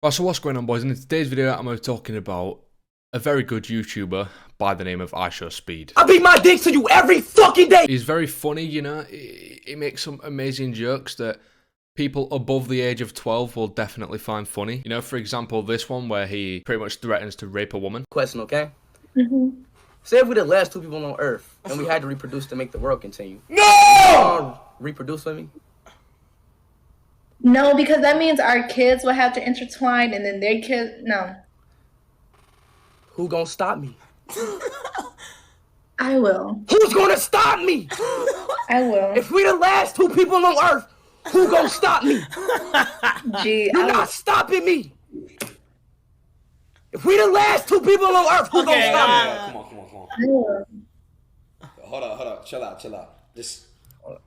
Well, so what's going on, boys? In today's video, I'm going to be talking about a very good YouTuber by the name of IShowSpeed. I beat my dick to you every fucking day! He's very funny, you know, he makes some amazing jokes that people above the age of 12 will definitely find funny. You know, for example, this one where he pretty much threatens to rape a woman. Question, okay? Say if we're the last two people on Earth, and we had to reproduce to make the world continue. No! Reproduce with me? No, because that means our kids will have to intertwine and then their kids, no. Who gonna stop me? I will. Who's gonna stop me? I will. If we the last two people on Earth, who gonna stop me? Gee, You're not stopping me! If we the last two people on Earth, who gonna stop me? Come on. I will. Hold up. Chill out. Just,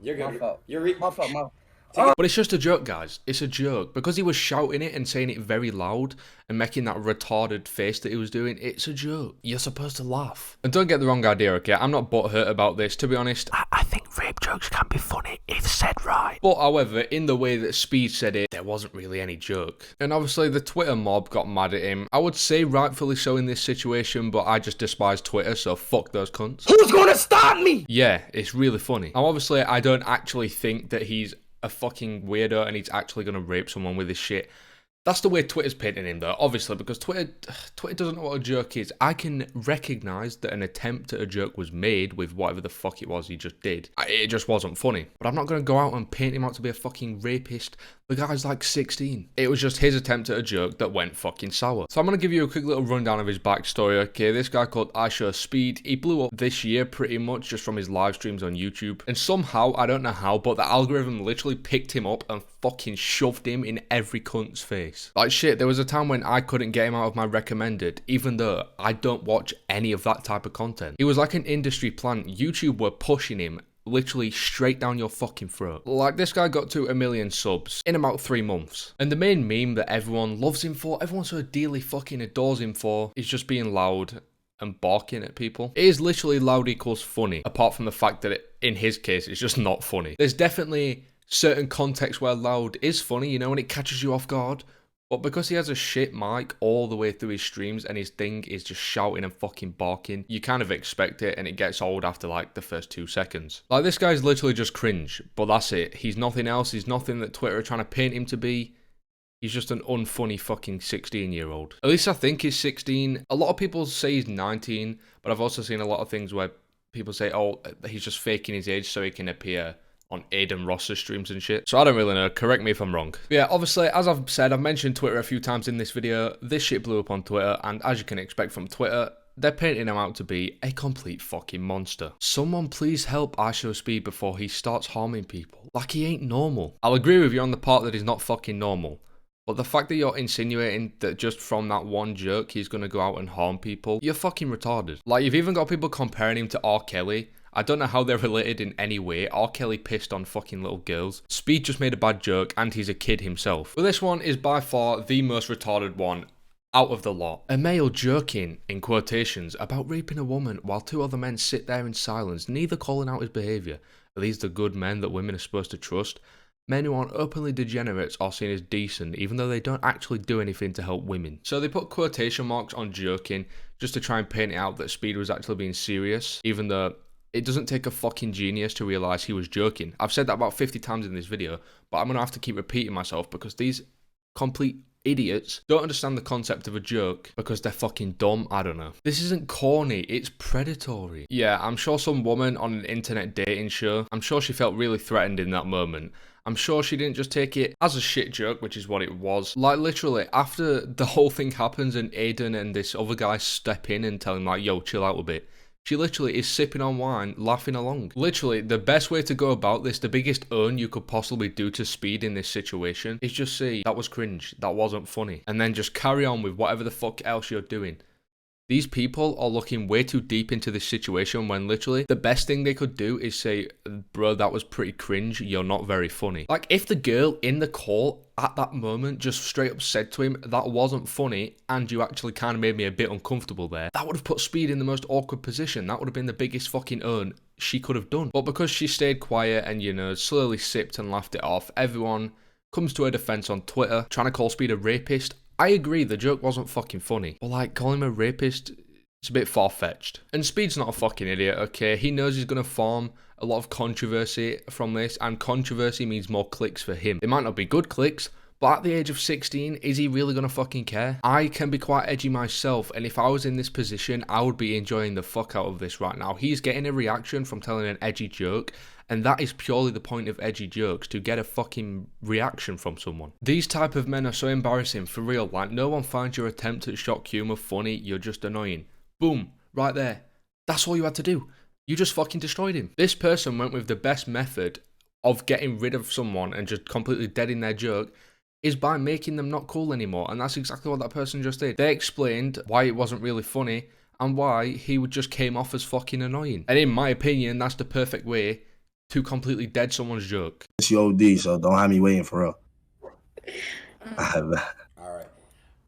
you're good. My fault. You're My fault. But it's just a joke, guys. It's a joke. Because he was shouting it and saying it very loud and making that retarded face that he was doing, it's a joke. You're supposed to laugh. And don't get the wrong idea, okay? I'm not butthurt about this. To be honest, I think rape jokes can be funny if said right. But however, in the way that Speed said it, there wasn't really any joke. And obviously the Twitter mob got mad at him. I would say rightfully so in this situation, but I just despise Twitter, so fuck those cunts. Who's gonna stop me? Yeah, it's really funny. Now obviously I don't actually think that he's a fucking weirdo and he's actually gonna rape someone with his shit. That's the way Twitter's painting him though, obviously, because Twitter doesn't know what a joke is. I can recognise that an attempt at a joke was made with whatever the fuck it was he just did. It just wasn't funny. But I'm not gonna go out and paint him out to be a fucking rapist. The guy's like 16. It was just his attempt at a joke that went fucking sour. So I'm gonna give you a quick little rundown of his backstory, okay? This guy called IShowSpeed, he blew up this year pretty much just from his live streams on YouTube. And somehow, I don't know how, but the algorithm literally picked him up and fucking shoved him in every cunt's face. Like shit, there was a time when I couldn't get him out of my recommended, even though I don't watch any of that type of content. He was like an industry plant. YouTube were pushing him literally straight down your fucking throat. Like, this guy got to 1 million subs in about 3 months. And the main meme that everyone loves him for, everyone so dearly fucking adores him for, is just being loud and barking at people. It is literally loud equals funny, apart from the fact that in his case, it's just not funny. There's definitely certain contexts where loud is funny, you know, when it catches you off guard. But because he has a shit mic all the way through his streams and his thing is just shouting and fucking barking, you kind of expect it and it gets old after like the first 2 seconds. Like, this guy's literally just cringe, but that's it. He's nothing else. He's nothing that Twitter are trying to paint him to be. He's just an unfunny fucking 16-year-old. At least I think he's 16. A lot of people say he's 19, but I've also seen a lot of things where people say, oh, he's just faking his age so he can appear on Aiden Ross's streams and shit. So I don't really know, correct me if I'm wrong. But yeah, obviously, as I've said, I've mentioned Twitter a few times in this video. This shit blew up on Twitter, and as you can expect from Twitter, they're painting him out to be a complete fucking monster. Someone please help IShowSpeed before he starts harming people. Like, he ain't normal. I'll agree with you on the part that he's not fucking normal. But the fact that you're insinuating that just from that one joke, he's gonna go out and harm people, you're fucking retarded. Like, you've even got people comparing him to R. Kelly. I don't know how they're related in any way. R. Kelly pissed on fucking little girls. Speed just made a bad joke, and he's a kid himself. But this one is by far the most retarded one out of the lot. A male joking, in quotations, about raping a woman while 2 other men sit there in silence, neither calling out his behaviour. Are these the good men that women are supposed to trust? Men who aren't openly degenerates are seen as decent, even though they don't actually do anything to help women. So they put quotation marks on joking, just to try and paint it out that Speed was actually being serious, even though it doesn't take a fucking genius to realise he was joking. I've said that about 50 times in this video, but I'm going to have to keep repeating myself because these complete idiots don't understand the concept of a joke because they're fucking dumb. I don't know. This isn't corny, it's predatory. Yeah, I'm sure some woman on an internet dating show, I'm sure she felt really threatened in that moment. I'm sure she didn't just take it as a shit joke, which is what it was. Like, literally, after the whole thing happens and Aiden and this other guy step in and tell him like, yo, chill out a bit, she literally is sipping on wine, laughing along. Literally, the best way to go about this, the biggest own you could possibly do to Speed in this situation, is just say, that was cringe, that wasn't funny. And then just carry on with whatever the fuck else you're doing. These people are looking way too deep into this situation when literally the best thing they could do is say, bro, that was pretty cringe, you're not very funny. Like, if the girl in the call at that moment just straight up said to him, that wasn't funny, and you actually kind of made me a bit uncomfortable there, that would have put Speed in the most awkward position. That would have been the biggest fucking earn she could have done. But because she stayed quiet and, you know, slowly sipped and laughed it off, everyone comes to her defense on Twitter, trying to call Speed a rapist. I agree, the joke wasn't fucking funny. But like, calling him a rapist, it's a bit far-fetched. And Speed's not a fucking idiot, okay? He knows he's gonna form a lot of controversy from this, and controversy means more clicks for him. It might not be good clicks, but at the age of 16, is he really gonna fucking care? I can be quite edgy myself, and if I was in this position, I would be enjoying the fuck out of this right now. He's getting a reaction from telling an edgy joke, and that is purely the point of edgy jokes, to get a fucking reaction from someone. These type of men are so embarrassing, for real. Like, no one finds your attempt at shock humor funny, you're just annoying. Boom, right there. That's all you had to do. You just fucking destroyed him. This person went with the best method of getting rid of someone and just completely deading their joke, is by making them not cool anymore, and that's exactly what that person just did. They explained why it wasn't really funny, and why he just came off as fucking annoying. And in my opinion, that's the perfect way to completely dead someone's joke. It's your OD, so don't have me waiting for real.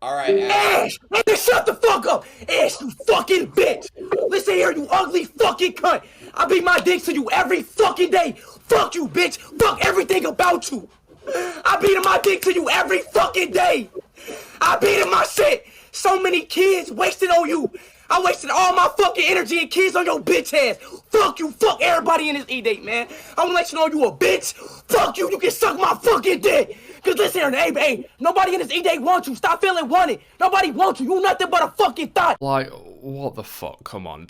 All right, Ash! Shut the fuck up! Ash, you fucking bitch! Listen here, you ugly fucking cunt! I beat my dick to you every fucking day! Fuck you, bitch! Fuck everything about you! I beat my dick to you every fucking day! I beat my shit! So many kids wasted on you! I wasted all my fucking energy and kids on your bitch ass! Fuck you, fuck everybody in this E-date, man! I wanna let you know you a bitch! Fuck you, you can suck my fucking dick! Cause listen here, hey, nobody in this E-date wants you. Stop feeling wanted. Nobody wants you. You nothing but a fucking thought. Like, what the fuck? Come on.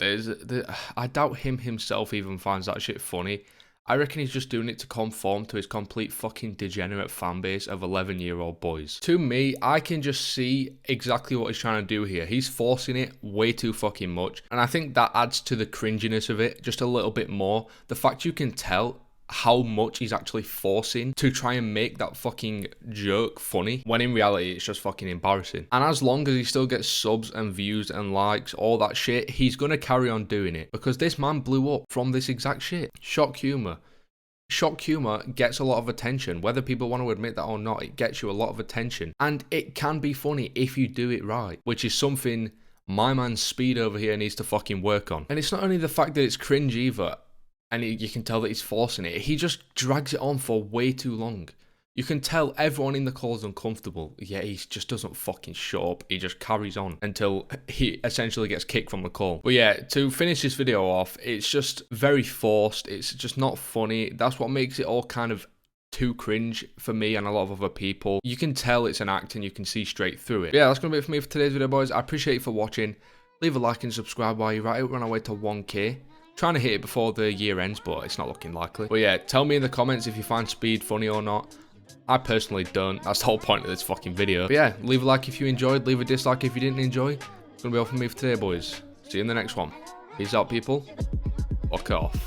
I doubt him himself even finds that shit funny. I reckon he's just doing it to conform to his complete fucking degenerate fan base of 11-year-old boys. To me, I can just see exactly what he's trying to do here. He's forcing it way too fucking much. And I think that adds to the cringiness of it just a little bit more. The fact you can tell how much he's actually forcing to try and make that fucking joke funny, when in reality it's just fucking embarrassing. And as long as he still gets subs and views and likes, all that shit, he's gonna carry on doing it, because this man blew up from this exact shit. Shock humor gets a lot of attention. Whether people want to admit that or not, it gets you a lot of attention, and it can be funny if you do it right, which is something my man Speed over here needs to fucking work on. And it's not only the fact that it's cringe either, and you can tell that he's forcing it. He just drags it on for way too long. You can tell everyone in the call is uncomfortable, yet he just doesn't fucking shut up. He just carries on until he essentially gets kicked from the call. But yeah, to finish this video off, it's just very forced. It's just not funny. That's what makes it all kind of too cringe for me and a lot of other people. You can tell it's an act and you can see straight through it. But yeah, that's going to be it for me for today's video, boys. I appreciate you for watching. Leave a like and subscribe while you're at it. We're on our way to 1K. Trying to hit it before the year ends, but it's not looking likely. But yeah, tell me in the comments if you find Speed funny or not. I personally don't. That's the whole point of this fucking video. But yeah, leave a like if you enjoyed. Leave a dislike if you didn't enjoy. It's going to be all from me for today, boys. See you in the next one. Peace out, people. Fuck off.